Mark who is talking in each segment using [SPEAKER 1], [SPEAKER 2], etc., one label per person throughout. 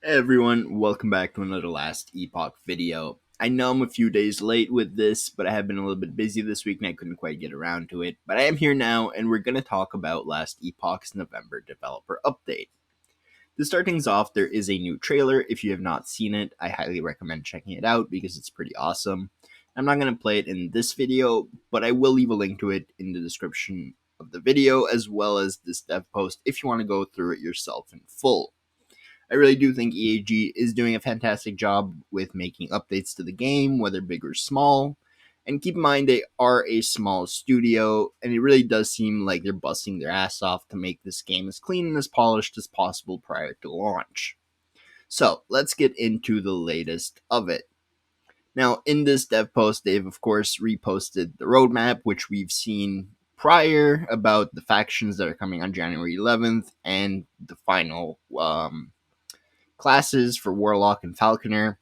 [SPEAKER 1] Hey everyone, welcome back to another Last Epoch video. I know I'm a few days late with this, but I have been a little bit busy this week and I couldn't quite get around to it. But I am here now and we're going to talk about Last Epoch's November developer update. To start things off, there is a new trailer. If you have not seen it, I highly recommend checking it out because it's pretty awesome. I'm not going to play it in this video, but I will leave a link to it in the description of the video as well as this dev post if you want to go through it yourself in full. I really do think EAG is doing a fantastic job with making updates to the game, whether big or small. And keep in mind, they are a small studio, and it really does seem like they're busting their ass off to make this game as clean and as polished as possible prior to launch. So, let's get into the latest of it. Now, in this dev post, they've of course reposted the roadmap, which we've seen prior about the factions that are coming on January 11th and the final classes for Warlock and Falconer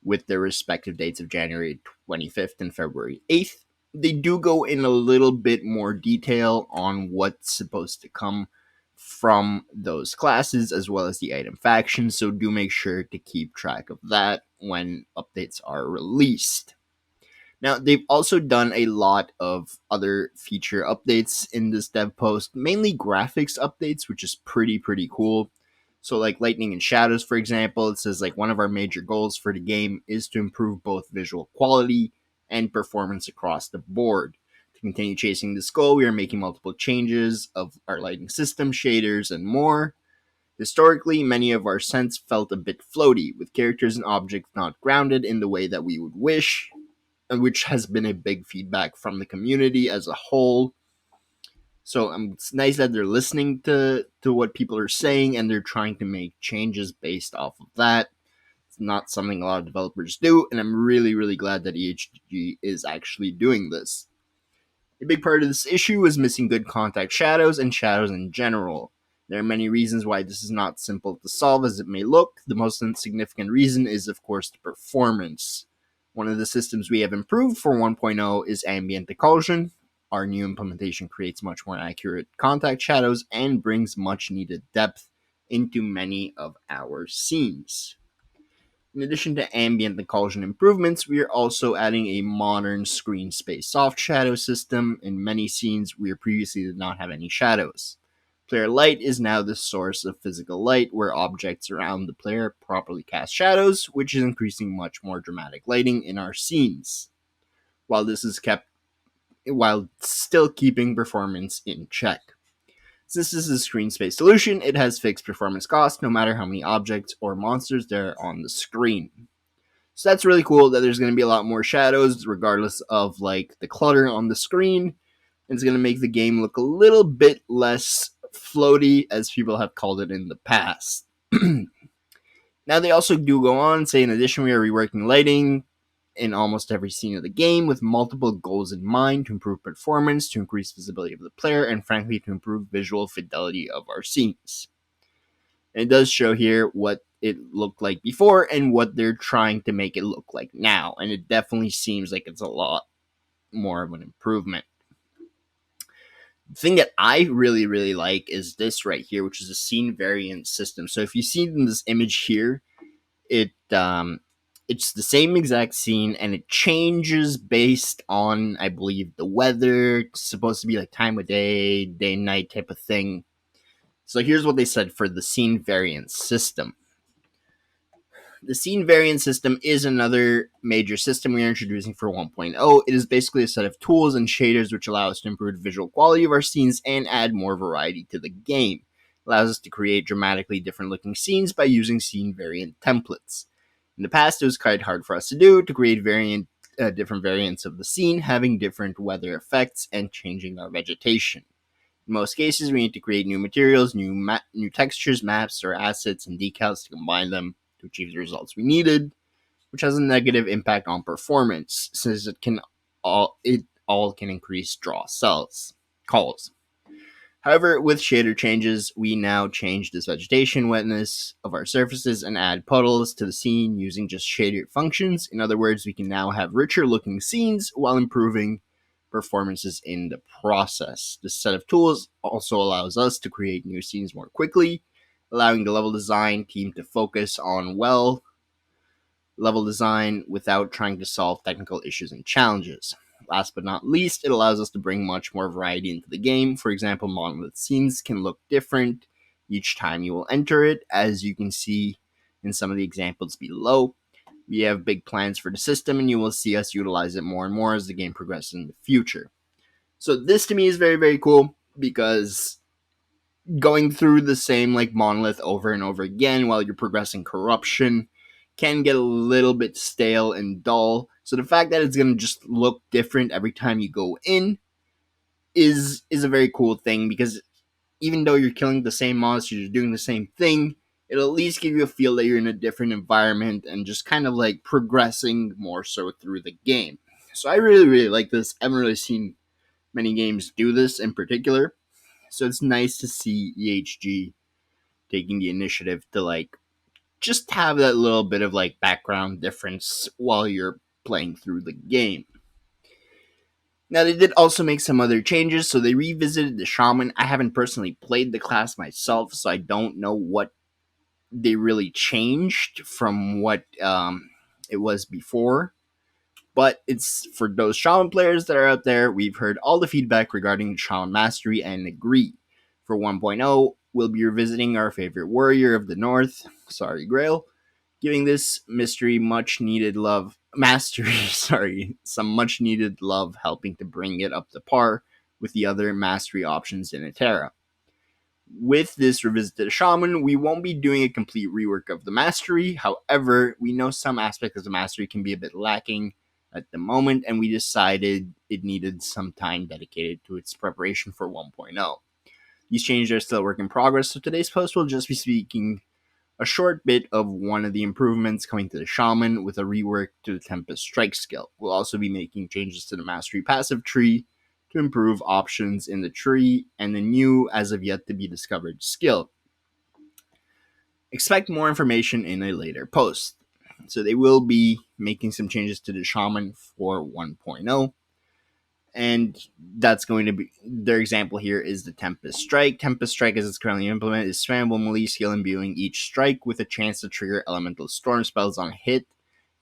[SPEAKER 1] with their respective dates of January 25th and February 8th. They do go in a little bit more detail on what's supposed to come from those classes as well as the item factions, so do make sure to keep track of that when updates are released. Now, they've also done a lot of other feature updates in this dev post, mainly graphics updates, which is pretty cool. So, like Lightning and Shadows, for example, it says like one of our major goals for the game is to improve both visual quality and performance across the board. To continue chasing this goal, we are making multiple changes of our lighting system, shaders, and more. Historically, many of our scents felt a bit floaty, with characters and objects not grounded in the way that we would wish, which has been a big feedback from the community as a whole. So it's nice that they're listening to what people are saying and they're trying to make changes based off of that. It's not something a lot of developers do, and I'm really glad that EHG is actually doing this. A big part of this issue is missing good contact shadows and shadows in general. There are many reasons why this is not simple to solve as it may look. The most significant reason is, of course, the performance. One of the systems we have improved for 1.0 is ambient occlusion. Our new implementation creates much more accurate contact shadows and brings much needed depth into many of our scenes. In addition to ambient occlusion improvements, we are also adding a modern screen space soft shadow system. In many scenes, we previously did not have any shadows. Player light is now the source of physical light, where objects around the player properly cast shadows, which is increasing much more dramatic lighting in our scenes. While still keeping performance in check. Since this is a screen space solution, it has fixed performance costs no matter how many objects or monsters there are on the screen. So that's really cool that there's going to be a lot more shadows regardless of like the clutter on the screen. It's going to make the game look a little bit less floaty as people have called it in the past. Now they also do go on, say in addition we are reworking lighting in almost every scene of the game with multiple goals in mind to improve performance, to increase visibility of the player, and frankly to improve visual fidelity of our scenes. And it does show here what it looked like before and what they're trying to make it look like now. And it definitely seems like it's a lot more of an improvement. The thing that I really like is this right here, which is a scene variant system. So if you see in this image here, it's the same exact scene and it changes based on, I believe, the weather. It's supposed to be like time of day, day and night type of thing. So here's what they said for the scene variance system. The scene variant system is another major system we are introducing for 1.0. It is basically a set of tools and shaders which allow us to improve the visual quality of our scenes and add more variety to the game. It allows us to create dramatically different looking scenes by using scene variant templates. In the past, it was quite hard for us to do to create different variants of the scene, having different weather effects and changing our vegetation. In most cases, we need to create new materials, new textures, maps, or assets and decals to combine them to achieve the results we needed, which has a negative impact on performance since it all can increase draw calls. However, with shader changes, we now change this vegetation wetness of our surfaces and add puddles to the scene using just shader functions. In other words, we can now have richer looking scenes while improving performances in the process. This set of tools also allows us to create new scenes more quickly allowing the level design team to focus on level design without trying to solve technical issues and challenges. Last but not least, it allows us to bring much more variety into the game. For example, monolith scenes can look different each time you will enter it, as you can see in some of the examples below. We have big plans for the system, and you will see us utilize it more and more as the game progresses in the future. So this to me is very, very cool, because going through the same like monolith over and over again while you're progressing corruption can get a little bit stale and dull. So the fact that it's going to just look different every time you go in is a very cool thing, because even though you're killing the same monsters, you're doing the same thing, it'll at least give you a feel that you're in a different environment and just kind of like progressing more so through the game. So I really, really like this. I haven't really seen many games do this in particular. So it's nice to see EHG taking the initiative to like just have that little bit of like background difference while you're playing through the game. Now, they did also make some other changes. So they revisited the Shaman. I haven't personally played the class myself, so I don't know what they really changed from what it was before. But it's for those Shaman players that are out there, we've heard all the feedback regarding Shaman Mastery and agree. For 1.0, we'll be revisiting our favorite warrior of the North, sorry Grail, giving this mystery much needed love, mastery, some much needed love, helping to bring it up to par with the other mastery options in Eterra. With this revisited Shaman, we won't be doing a complete rework of the mastery. However, we know some aspects of the mastery can be a bit lacking at the moment, and we decided it needed some time dedicated to its preparation for 1.0. These changes are still a work in progress, so today's post will just be speaking a short bit of one of the improvements coming to the Shaman with a rework to the Tempest Strike skill. We'll also be making changes to the Mastery passive tree to improve options in the tree and the new, as of yet to be discovered, skill. Expect more information in a later post. So they will be making some changes to the Shaman for 1.0. And that's going to be their example here is the Tempest Strike. Tempest Strike, as it's currently implemented, is spammable melee skill imbuing each strike with a chance to trigger elemental storm spells on hit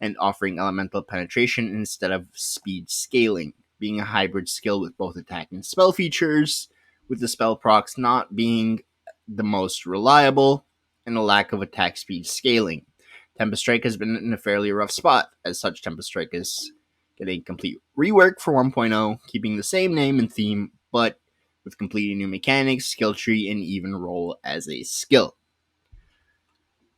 [SPEAKER 1] and offering elemental penetration instead of speed scaling, being a hybrid skill with both attack and spell features, with the spell procs not being the most reliable and a lack of attack speed scaling. Tempest Strike has been in a fairly rough spot. As such, Tempest Strike is getting a complete rework for 1.0, keeping the same name and theme, but with completely new mechanics, skill tree, and even role as a skill.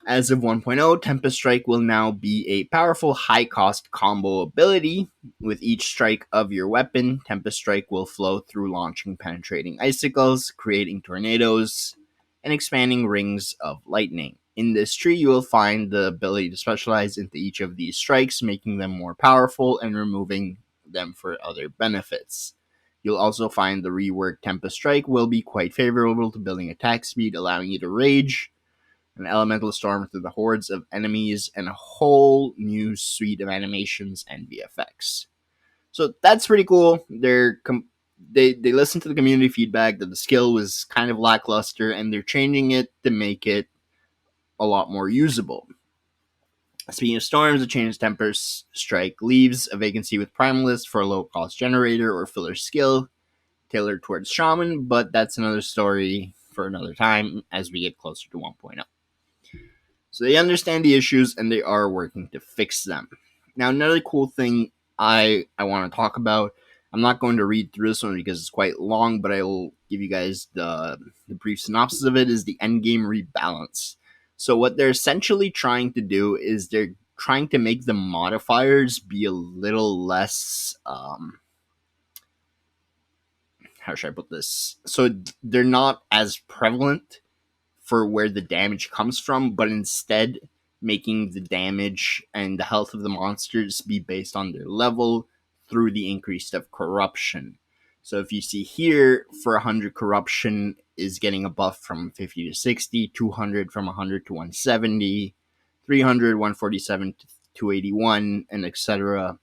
[SPEAKER 1] As of 1.0, Tempest Strike will now be a powerful high-cost combo ability. With each strike of your weapon, Tempest Strike will flow through launching penetrating icicles, creating tornadoes, and expanding rings of lightning. In this tree, you will find the ability to specialize into each of these strikes, making them more powerful and removing them for other benefits. You'll also find the reworked Tempest Strike will be quite favorable to building attack speed, allowing you to rage an elemental storm through the hordes of enemies, and a whole new suite of animations and VFX. So that's pretty cool. They listened to the community feedback that the skill was kind of lackluster, and they're changing it to make it a lot more usable. Speaking of storms, the change Tempest Strike leaves a vacancy with Primalist for a low-cost generator or filler skill tailored towards Shaman, but that's another story for another time as we get closer to 1.0. So they understand the issues and they are working to fix them. Now, another cool thing I want to talk about, I'm not going to read through this one because it's quite long, but I will give you guys the brief synopsis of it, is the endgame rebalance. So what they're essentially trying to do is they're trying to make the modifiers be a little less, how should I put this? So they're not as prevalent for where the damage comes from, but instead making the damage and the health of the monsters be based on their level through the increase of corruption. So if you see here, for 100 corruption is getting a buff from 50 to 60, 200 from 100 to 170, 300, 147 to 281, and etc.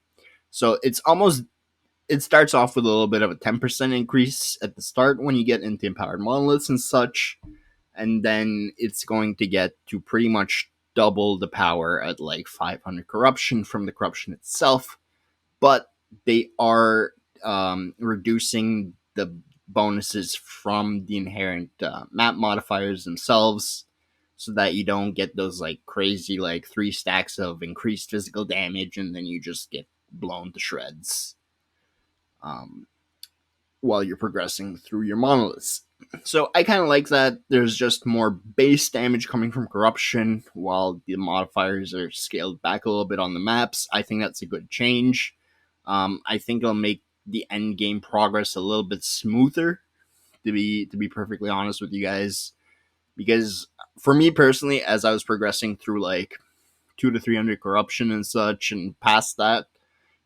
[SPEAKER 1] So it starts off with a little bit of a 10% increase at the start when you get into empowered monoliths and such, and then it's going to get to pretty much double the power at like 500 corruption from the corruption itself. But they are reducing the bonuses from the inherent map modifiers themselves, so that you don't get those like crazy like 3 stacks of increased physical damage and then you just get blown to shreds um, while you're progressing through your monoliths. So I kind of like that there's just more base damage coming from corruption while the modifiers are scaled back a little bit on the maps. I think that's a good change. I think it'll make the end game progress a little bit smoother, to be perfectly honest with you guys, because for me personally, as I was progressing through like 2 to 300 corruption and such, and past that,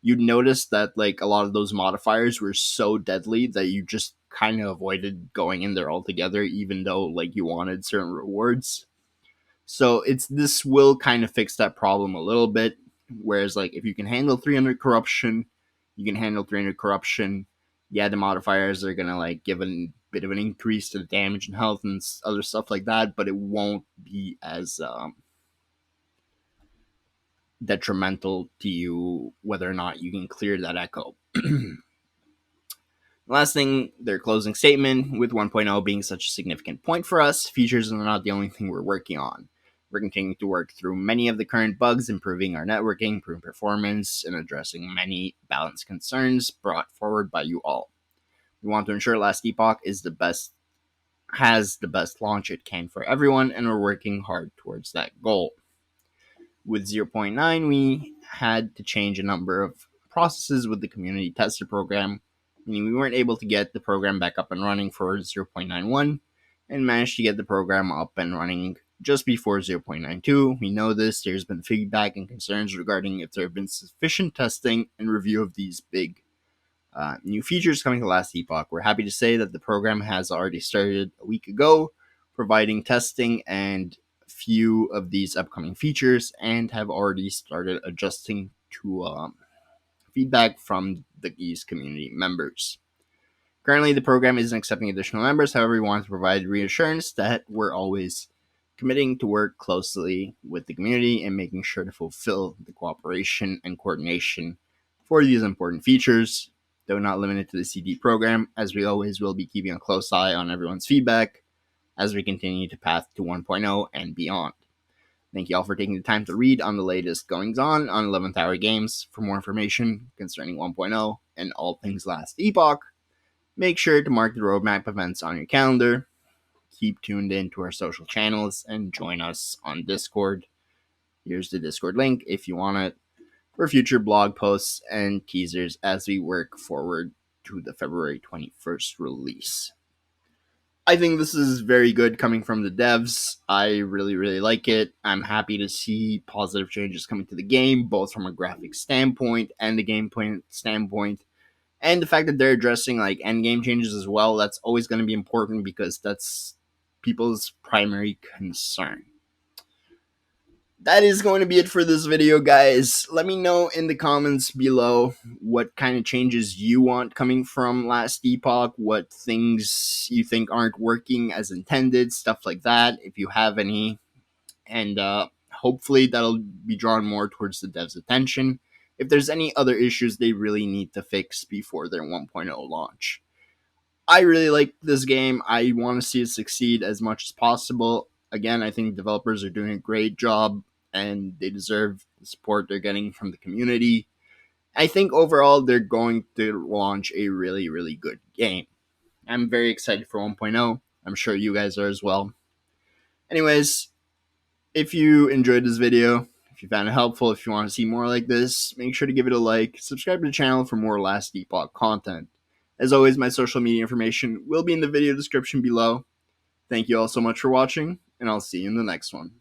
[SPEAKER 1] you'd notice that like a lot of those modifiers were so deadly that you just kind of avoided going in there altogether, even though like you wanted certain rewards. So this will kind of fix that problem a little bit. Whereas like if you can handle 300 corruption, you can handle 300 corruption. Yeah, the modifiers are gonna like give a bit of an increase to the damage and health and other stuff like that, but it won't be as detrimental to you whether or not you can clear that echo. Last thing, their closing statement, with 1.0 being such a significant point for us, features are not the only thing we're working on. We're continuing to work through many of the current bugs, improving our networking, improving performance, and addressing many balance concerns brought forward by you all. We want to ensure Last Epoch has the best launch it can for everyone, and we're working hard towards that goal. With 0.9, we had to change a number of processes with the community tester program, meaning we weren't able to get the program back up and running for 0.91 and managed to get the program up and running just before 0.92. We know this. There's been feedback and concerns regarding if there have been sufficient testing and review of these big new features coming to Last Epoch. We're happy to say that the program has already started a week ago, providing testing and few of these upcoming features, and have already started adjusting to feedback from these community members. Currently, the program isn't accepting additional members. However, we want to provide reassurance that we're always committing to work closely with the community and making sure to fulfill the cooperation and coordination for these important features, though not limited to the CD program, as we always will be keeping a close eye on everyone's feedback as we continue to path to 1.0 and beyond. Thank you all for taking the time to read on the latest goings on 11th Hour Games. For more information concerning 1.0 and all things Last Epoch, make sure to mark the roadmap events on your calendar. Keep tuned in to our social channels and join us on Discord. Here's the Discord link if you want it, for future blog posts and teasers as we work forward to the February 21st release. I think this is very good coming from the devs. I really, really like it. I'm happy to see positive changes coming to the game, both from a graphic standpoint and the gameplay standpoint. And the fact that they're addressing like endgame changes as well, that's always going to be important because that's people's primary concern. That is going to be it for this video, guys. Let me know in the comments below what kind of changes you want coming from Last Epoch, what things you think aren't working as intended, stuff like that, if you have any. And hopefully that'll be drawn more towards the devs' attention if there's any other issues they really need to fix before their 1.0 launch. I really like this game. I want to see it succeed as much as possible. Again, I think developers are doing a great job and they deserve the support they're getting from the community. I think overall they're going to launch a really, really good game. I'm very excited for 1.0. I'm sure you guys are as well. Anyways, if you enjoyed this video, if you found it helpful, if you want to see more like this, make sure to give it a like, subscribe to the channel for more Last Epoch content. As always, my social media information will be in the video description below. Thank you all so much for watching, and I'll see you in the next one.